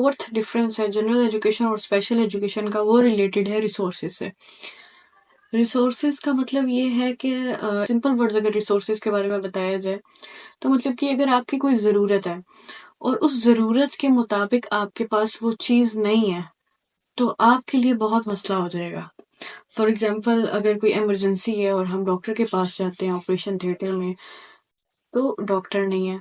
Fourth difference है general education और special education का, वो रिलेटेड है रिसोर्सेज से। रिसोर्सेज का मतलब ये है कि सिंपल वर्ड अगर रिसोर्सेज के बारे में बताया जाए तो मतलब कि अगर आपकी कोई ज़रूरत है और उस ज़रूरत के मुताबिक आपके पास वो चीज़ नहीं है तो आपके लिए बहुत मसला हो जाएगा। फॉर एग्जाम्पल अगर कोई इमरजेंसी है और हम डॉक्टर के पास जाते हैं ऑपरेशन थिएटर में, तो डॉक्टर नहीं है।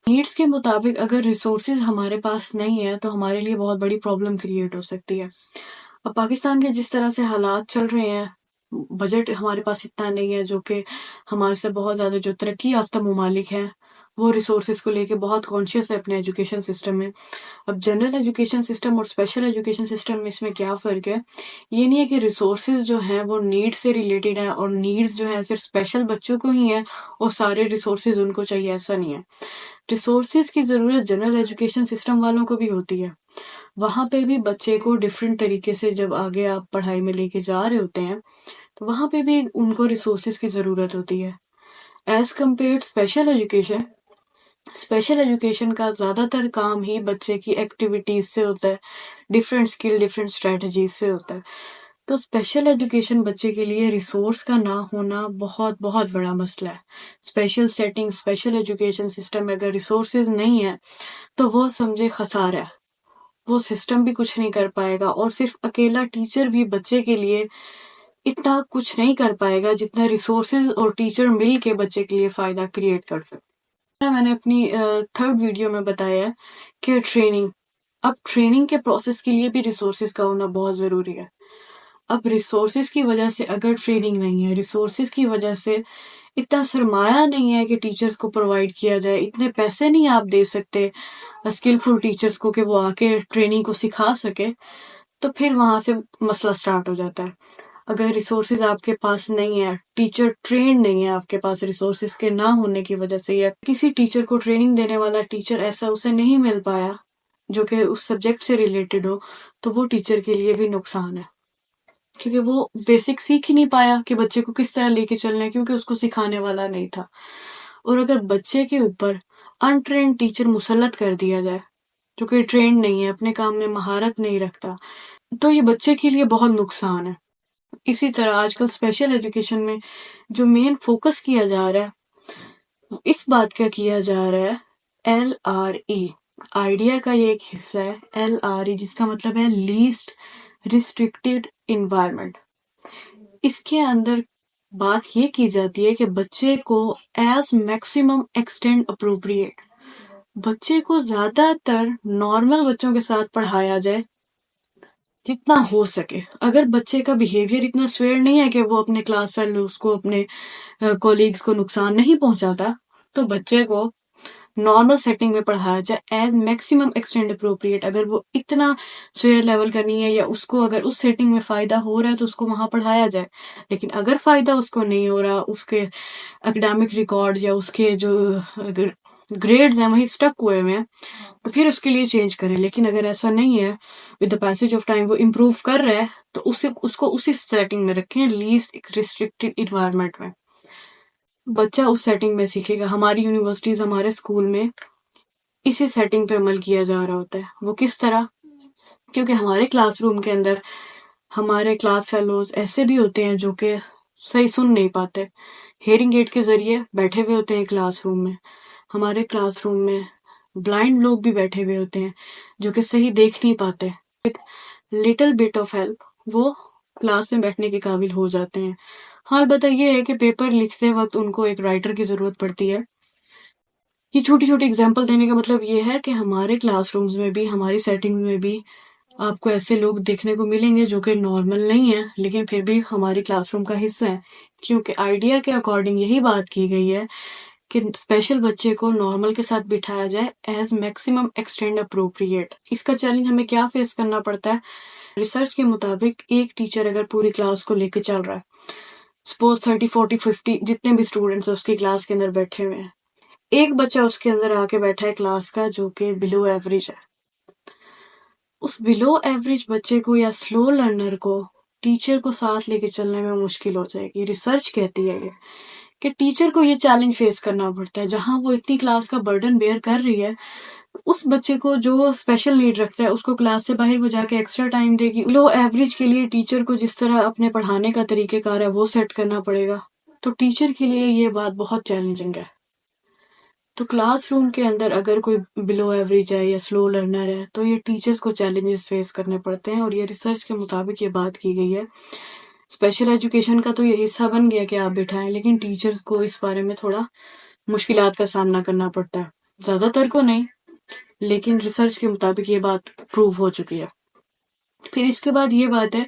नीड्स के मुताबिक अगर रिसोर्सेज हमारे पास नहीं है तो हमारे लिए बहुत बड़ी प्रॉब्लम क्रिएट हो सकती है। अब पाकिस्तान के जिस तरह से हालात चल रहे हैं, बजट हमारे पास इतना नहीं है, जो कि हमारे से बहुत ज़्यादा जो तरक्की याफ्ता ममालिक हैं वो रिसोर्सेज को लेके बहुत कॉन्शियस है अपने एजुकेशन सिस्टम में। अब जनरल एजुकेशन सिस्टम और स्पेशल एजुकेशन सिस्टम में इसमें क्या फ़र्क है? ये नहीं है कि रिसोर्सेज जो हैं वो नीड्स से रिलेटेड हैं और नीड्स जो हैं सिर्फ स्पेशल बच्चों को ही हैं और सारे रिसोर्सेज उनको चाहिए, ऐसा नहीं है। रिसोर्सेज की ज़रूरत जनरल एजुकेशन सिस्टम वालों को भी होती है। वहाँ पे भी बच्चे को डिफरेंट तरीके से जब आगे आप पढ़ाई में लेके जा रहे होते हैं तो वहाँ पे भी उनको रिसोर्सेज की ज़रूरत होती है। एज कम्पेयर स्पेशल एजुकेशन का ज़्यादातर काम ही बच्चे की एक्टिविटीज़ से होता है, डिफरेंट स्किल डिफरेंट स्ट्रेटजीज से होता है। तो स्पेशल एजुकेशन बच्चे के लिए रिसोर्स का ना होना बहुत बहुत बड़ा मसला है। Special setting special education system में अगर रिसोर्सेज नहीं है तो वो समझे खसारा है, वो सिस्टम भी कुछ नहीं कर पाएगा और सिर्फ अकेला टीचर भी बच्चे के लिए इतना कुछ नहीं कर पाएगा जितना रिसोर्सेज और टीचर मिल के बच्चे के लिए फ़ायदा क्रिएट कर सकते हैं। मैंने अपनी थर्ड वीडियो में बताया कि अब ट्रेनिंग के प्रोसेस के लिए भी रिसोर्सेज का होना बहुत ज़रूरी है। अब रिसोर्सेज की वजह से अगर ट्रेनिंग नहीं है, रिसोर्सेज की वजह से इतना सरमाया नहीं है कि टीचर्स को प्रोवाइड किया जाए, इतने पैसे नहीं आप दे सकते स्किलफुल टीचर्स को कि वो आके ट्रेनिंग को सिखा सके, तो फिर वहाँ से मसला स्टार्ट हो जाता है। अगर रिसोर्सेज आपके पास नहीं है, टीचर ट्रेन नहीं है आपके पास रिसोर्सेज के ना होने की वजह से, या किसी टीचर को ट्रेनिंग देने वाला टीचर ऐसा उसे नहीं मिल पाया जो कि उस सब्जेक्ट से रिलेटेड हो, तो वो टीचर के लिए भी नुकसान है क्योंकि वो बेसिक सीख ही नहीं पाया कि बच्चे को किस तरह लेके चलना है, क्योंकि उसको सिखाने वाला नहीं था। और अगर बच्चे के ऊपर अनट्रेन टीचर मुसल्लत कर दिया जाए जो कि ट्रेंड नहीं है, अपने काम में महारत नहीं रखता, तो ये बच्चे के लिए बहुत नुकसान है। इसी तरह आजकल स्पेशल एजुकेशन में जो मेन फोकस किया जा रहा है, इस बात का किया जा रहा है LRE। आइडिया का ये एक हिस्सा है LRE, जिसका मतलब है लीस्ट रिस्ट्रिक्टेड इन्वायरमेंट। इसके अंदर बात ये की जाती है कि बच्चे को एज मैक्सिमम एक्सटेंड अप्रोप्रिएट, बच्चे को ज्यादातर नॉर्मल बच्चों के साथ पढ़ाया जाए जितना हो सके। अगर बच्चे का बिहेवियर इतना स्वेयर नहीं है कि वो अपने क्लास फेलोज को, अपने कोलीग्स को नुकसान नहीं पहुंचाता, तो बच्चे को नॉर्मल सेटिंग में पढ़ाया जाए एज मैक्सिमम एक्सटेंड अप्रोप्रिएट। अगर वो इतना स्वेयर लेवल का नहीं है या उसको अगर उस सेटिंग में फ़ायदा हो रहा है तो उसको वहाँ पढ़ाया जाए, लेकिन अगर फ़ायदा उसको नहीं हो रहा, उसके एकेडमिक रिकॉर्ड या उसके जो ग्रेड्स हैं वहीं स्टक हुए हुए हैं, तो फिर उसके लिए चेंज करें। लेकिन अगर ऐसा नहीं है, with the passage of time वो इम्प्रूव कर रहा है, तो उसको उसी सेटिंग में रखें, लीस्ट रिस्ट्रिक्टेड इन्वायरमेंट में। बच्चा उस सेटिंग में सीखेगा। हमारी यूनिवर्सिटीज, हमारे स्कूल में इसी सेटिंग पे अमल किया जा रहा होता है। वो किस तरह? क्योंकि हमारे क्लासरूम के अंदर हमारे क्लास फेलोज ऐसे भी होते हैं जो कि सही सुन नहीं पाते, हेयरिंग एड के जरिए बैठे हुए होते हैं क्लासरूम में। हमारे क्लासरूम में ब्लाइंड लोग भी बैठे हुए होते हैं जो कि सही देख नहीं पाते। लिटिल बिट ऑफ हेल्प वो क्लास में बैठने के काबिल हो जाते हैं। हाँ, अलबत्ता ये है कि पेपर लिखते वक्त उनको एक राइटर की ज़रूरत पड़ती है। ये छोटी छोटी एग्जांपल देने का मतलब ये है कि हमारे क्लासरूम्स में भी, हमारी सेटिंग में भी आपको ऐसे लोग देखने को मिलेंगे जो कि नॉर्मल नहीं है लेकिन फिर भी हमारे क्लासरूम का हिस्सा है, क्योंकि आइडिया के अकॉर्डिंग यही बात की गई है कि स्पेशल बच्चे को नॉर्मल के साथ बिठाया जाए एज मैक्सिमम एक्सटेंड अप्रोप्रिएट। इसका चैलेंज हमें क्या फेस करना पड़ता है? रिसर्च के मुताबिक एक टीचर अगर पूरी क्लास को लेके चल रहा है, सपोज 30, 40, 50 जितने भी स्टूडेंट्स उसकी क्लास के अंदर बैठे हुए हैं, एक बच्चा उसके अंदर आके बैठा है क्लास का जो कि बिलो एवरेज है, उस बिलो एवरेज बच्चे को या स्लो लर्नर को टीचर को साथ लेके चलने में मुश्किल हो जाएगी। रिसर्च कहती है ये कि टीचर को ये चैलेंज फेस करना पड़ता है। जहां वो इतनी क्लास का बर्डन बेयर कर रही है, उस बच्चे को जो स्पेशल नीड रखता है उसको क्लास से बाहर वो जाके एक्स्ट्रा टाइम देगी। लो एवरेज के लिए टीचर को जिस तरह अपने पढ़ाने का तरीक़ेकार है वो सेट करना पड़ेगा। तो टीचर के लिए ये बात बहुत चैलेंजिंग है। तो क्लासरूम के अंदर अगर कोई बिलो एवरेज है या स्लो लर्नर है तो ये टीचर्स को चैलेंजेस फेस करने पड़ते हैं, और ये रिसर्च के मुताबिक ये बात की गई है। स्पेशल एजुकेशन का तो ये हिस्सा बन गया कि आप बिठाएं, लेकिन टीचर्स को इस बारे में थोड़ा मुश्किलात का सामना करना पड़ता है। ज़्यादातर को नहीं, लेकिन रिसर्च के मुताबिक ये बात प्रूव हो चुकी है। फिर इसके बाद ये बात है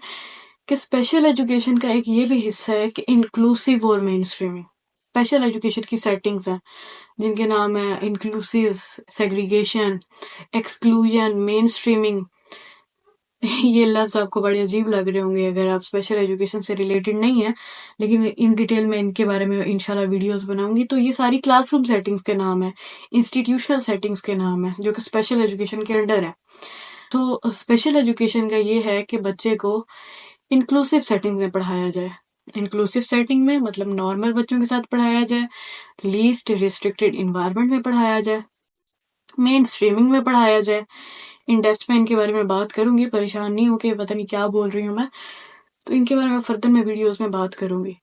कि स्पेशल एजुकेशन का एक ये भी हिस्सा है कि इंक्लूसिव और मेन स्ट्रीमिंग। स्पेशल एजुकेशन की सेटिंग्स हैं जिनके नाम है inclusive, segregation, exclusion, main streaming. ये लफ्ज़ आपको बड़े अजीब लग रहे होंगे अगर आप स्पेशल एजुकेशन से रिलेटेड नहीं है, लेकिन इन डिटेल में इनके बारे में इंशाल्लाह वीडियोस बनाऊंगी। तो ये सारी क्लासरूम सेटिंग्स के नाम है, इंस्टीट्यूशनल सेटिंग्स के नाम है, जो कि स्पेशल एजुकेशन के अंडर है। तो स्पेशल एजुकेशन का ये है कि बच्चे को इंक्लूसिव सेटिंग में पढ़ाया जाए। इंक्लूसिव सेटिंग में मतलब नॉर्मल बच्चों के साथ पढ़ाया जाए, लीस्ट रिस्ट्रिक्टेड इन्वायरमेंट में पढ़ाया जाए, मेन स्ट्रीमिंग में पढ़ाया जाए। इन डेप्थ में इनके बारे में बात करूंगी, परेशान नहीं हो के पता नहीं क्या बोल रही हूँ मैं, तो इनके बारे में फर्दर मैं वीडियोस में बात करूंगी।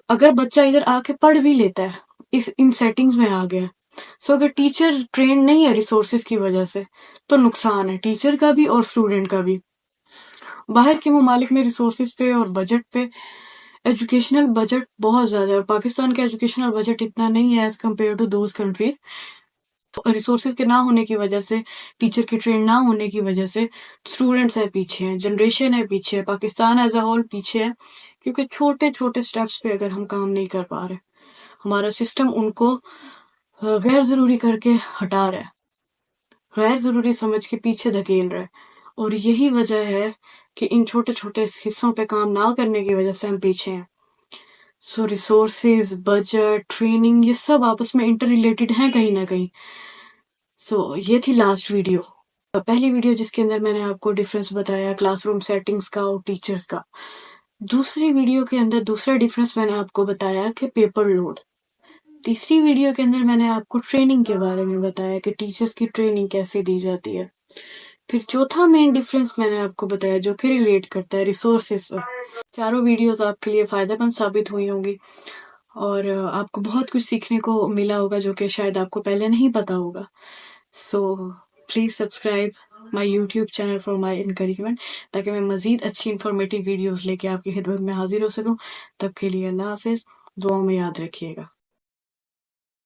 अगर बच्चा इधर आके पढ़ भी लेता है, इन सेटिंग्स में आ गया, अगर टीचर ट्रेन नहीं है रिसोर्सेज की वजह से, तो नुकसान है टीचर का भी और स्टूडेंट का भी। बाहर के ममालिक में रिसोर्सेज पे और बजट पे, एजुकेशनल बजट बहुत ज़्यादा है। पाकिस्तान का एजुकेशनल बजट इतना नहीं है as compare to those countries. Resources के ना होने की वजह से, टीचर के ट्रेन ना होने की वजह से स्टूडेंट्स है पीछे हैं, जनरेशन है पीछे है, पाकिस्तान एज अ होल पीछे है, क्योंकि छोटे छोटे स्टेप्स पे अगर हम काम नहीं कर पा रहे, हमारा सिस्टम उनको गैर ज़रूरी करके हटा रहा है, गैर ज़रूरी समझ के पीछे धकेल रहा है। और यही वजह है कि इन छोटे छोटे हिस्सों पे काम ना करने की वजह से हम पीछे हैं। सो रिसोर्सेज, बजट, ट्रेनिंग, ये सब आपस में इंटर रिलेटेड हैं कहीं ना कहीं। सो ये थी लास्ट वीडियो, पहली वीडियो जिसके अंदर मैंने आपको डिफरेंस बताया क्लासरूम सेटिंग्स का और टीचर्स का। दूसरी वीडियो के अंदर दूसरा डिफरेंस मैंने आपको बताया कि पेपर लोड। तीसरी वीडियो के अंदर मैंने आपको ट्रेनिंग के बारे में बताया कि टीचर्स की ट्रेनिंग कैसे दी जाती है। फिर चौथा मेन डिफरेंस मैंने आपको बताया जो कि रिलेट करता है रिसोर्सेज से। चारों वीडियोस आपके लिए फायदेमंद साबित हुई होंगी और आपको बहुत कुछ सीखने को मिला होगा जो कि शायद आपको पहले नहीं पता होगा। So please subscribe my YouTube channel for my encouragement, ताकि मैं मज़ीद अच्छी इंफॉर्मेटिव वीडियोस लेके आपकी खिदमत में हाजिर हो सकूं। तब के लिए अल्लाह हाफिज़, दुआओं में याद रखिएगा।